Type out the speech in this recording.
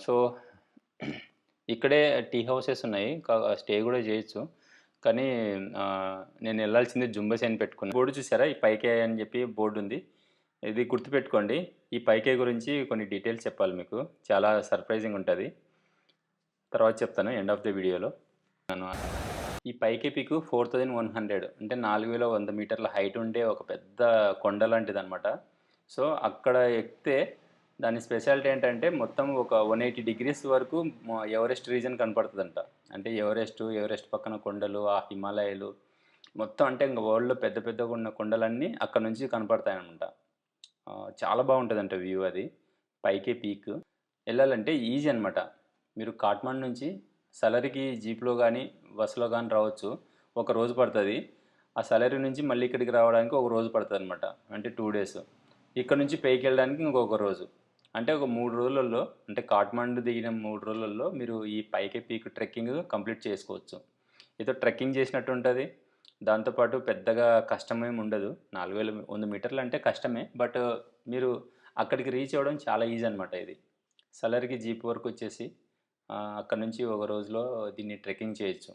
So, ఇక్కడే tea houses ఉన్నాయి. Stay గూడా జేయొచ్చు. కానీ నేనెళ్ళాల్సింది జుంబష్ అని పెట్టుకున్నా. బోర్డ్ చూసారా? ఈ పైకే అని జెప్పి బోర్డుంది. ఇది గుర్తుపెట్టుకోండి. ఈ పైకే గురించి కొన్ని డీటెయిల్స్ చెప్పాలి మీకు. చాలా సర్ప్రైజింగుంటది. తర్వాత చెప్తాను ఎండ్ ఆఫ్ ద వీడియోలో. ఈ పైకే పీక్ 4100 అంటే 4100 మీటర్ల హైట్ ఉండే ఒక పెద్ద కొండ లాంటిదనమాట. సో, అక్కడ ఎక్కితే దాని స్పెషాలిటీ ఏంటంటే మొత్తం ఒక 180 డిగ్రీస్ వరకు ఎవరెస్ట్ రీజియన్ కనపడుతదంట. అంటే ఎవరెస్ట్ పక్కన కొండలు, ఆ హిమాలయాలు మొత్తం అంటే ఇంక వరల్డ్‌లో పెద్ద పెద్దగా ఉన్న కొండలన్నీ అక్కడ నుంచి కనపడతాయనమాట. చాలా బావుంటదంట వ్యూ అది. పైకే పీక్. ఎళ్ళాలంటే ఈజీ అనమాట. మీరు కాట్మాండు నుంచి సలరికి జీప్‌లో గానీ, బస్సులో గానీ రావచ్చు. ఒక రోజు పడతది. ఆ సలరి నుంచి మళ్ళీ ఇక్కడికి రావడానికి ఒక రోజు పడతదనమాట. అంటే 2 డేస్. ఇక్కడ నుంచి పైకెళ్ళడానికి ఇంకొక రోజు. అంటే ఒక 3 రోజులలో అంటే కాట్మాండు దిగిన 3 రోజులలో మీరు ఈ పైకే పీక్ ట్రెక్కింగ్ కంప్లీట్ చేసుకోవచ్చు. ఏదో ట్రెక్కింగ్ చేసినట్టు ఉంటది. దాంతో పాటు పెద్దగా కష్టమేమి ఉండదు. 4100 మీటర్లంటే కష్టమే. బట్ మీరు అక్కడికి రీచ్ అవ్వడం చాలా ఈజీ అనమాట ఇది. సలరికి జీప్ వరకొచ్చేసి అక్కడి నుంచి ఒక రోజులో దీన్ని ట్రెక్కింగ్ చేయొచ్చు.